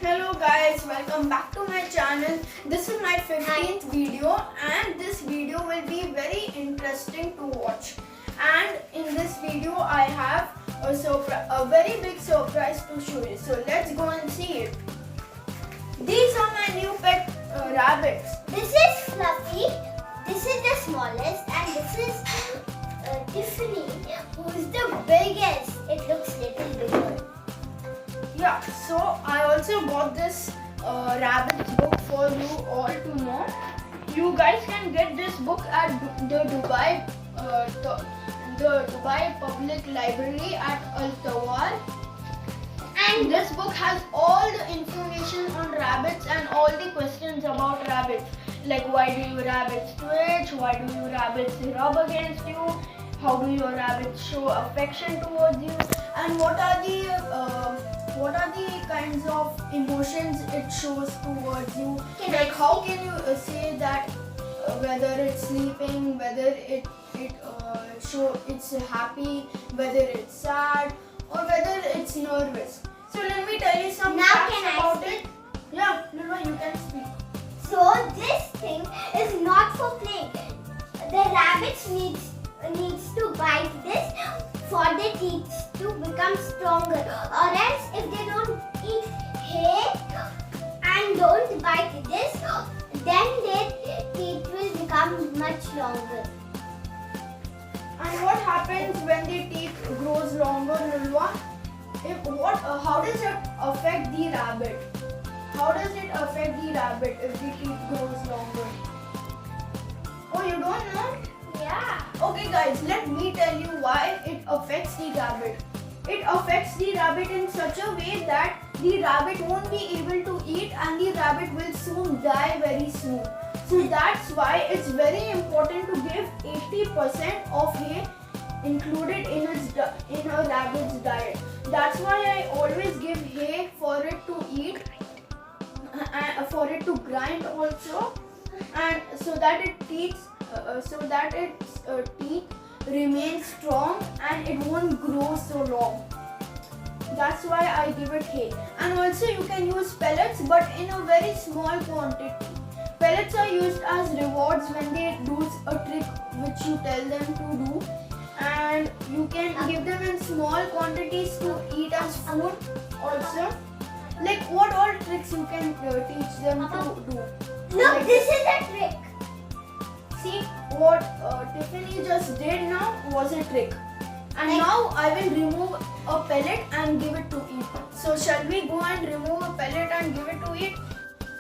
Hello guys, welcome back to my channel. This is my 15th video and this video will be very interesting to watch. And in this video I have a very big surprise to show you. So let's go and see it. These are my new pet rabbits. This is Fluffy, this is the smallest, and this is Tiffany, who is the biggest. It looks little bigger. Yeah, so I also bought this rabbits book for you all to know. You guys can get this book at the Dubai Public Library at Al Tawar. And this book has all the information on rabbits and all the questions about rabbits. Like why do your rabbits twitch? Why do your rabbits rub against you? How do your rabbits show affection towards you? And what are the kinds of emotions it shows towards you? Like how can you say that whether it's sleeping, whether it's happy, whether it's sad, or whether it's nervous. So let me tell you some facts about it. Yeah, Lulva, you can speak. So this thing is not for playing. The rabbits needs to bite this for their teeth to become stronger, or else if they don't eat hay and don't bite this, then their teeth will become much longer. And what happens when the teeth grows longer, Lulva? How does it affect the rabbit? How does it affect the rabbit if the teeth grows longer? Oh, you don't know? Yeah. Okay guys, let me tell you why it affects the rabbit. It affects the rabbit in such a way that the rabbit won't be able to eat and the rabbit will soon die very soon. So that's why it's very important to give 80% of hay included in a rabbit's diet. That's why I always give hay for it to eat and for it to grind also, and so that its teeth remain strong and it won't grow so long. That's why I give it hay. And also you can use pellets, but in a very small quantity. Pellets are used as rewards when they do a trick which you tell them to do, and you can give them in small quantities to eat as food also. Like what all tricks you can teach them to do. Look, Like, this is a trick. see what Tiffany just did now was a trick. And now I will remove a pellet and give it to eat. So shall we go and remove a pellet and give it to eat?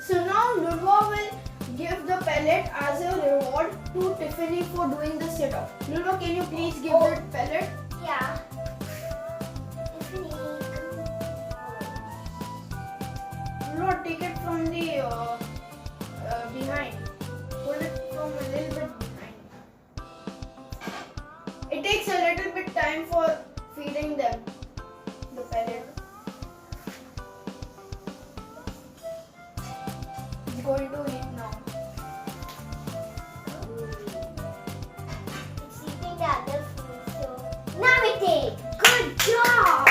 So now Lulva will give the pellet as a reward to Tiffany for doing the sit-up. Lulva, can you please give the pellet? Yeah. Tiffany, Lulva, take it from the behind. Pull it from a little bit behind. It takes a little bit time for feeding them the pellet. It's going to eat now. it's eating the other food, so now we take. Good job.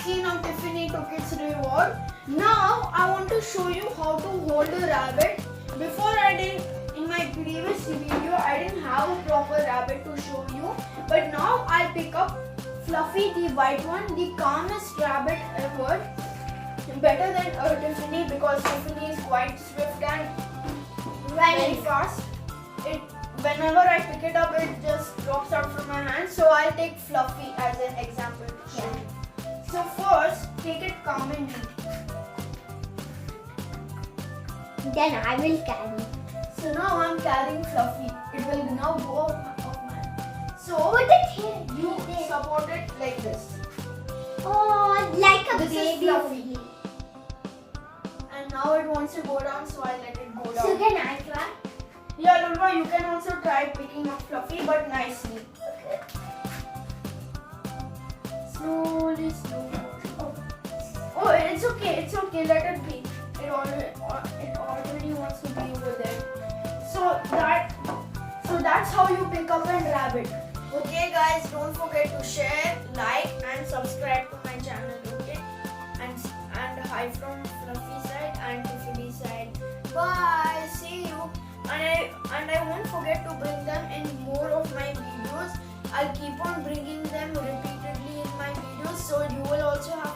See, now Tiffany took its reward. Now I want to show you how to hold a rabbit. Before I did in my previous video, I didn't have a proper rabbit to show you. But now I pick up Fluffy, the white one, the calmest rabbit ever. Better than Tiffany because Tiffany is quite swift and very fast. Whenever I pick it up, it just drops out from my hand. So I'll take Fluffy as an example to show you. So first, take it calmly. Then I will carry. So now I'm carrying Fluffy. It will now go off my hand. So Put it here. you support it like this. Oh, like a This is baby. Fluffy. And now it wants to go down, so I let it go down. So can I try? Yeah, Lulva, you can also try picking up Fluffy, but nicely. Okay. Slowly. Oh, it's okay, let it be. It already wants to be over there. So that's how you pick up a rabbit. Okay guys, don't forget to share, like and subscribe to my channel, okay? And bye from Fluffy side and Tiffany side. Bye. See you. And I won't forget to bring them in more of my videos. I'll keep on bringing them repeatedly in my videos, so you will also have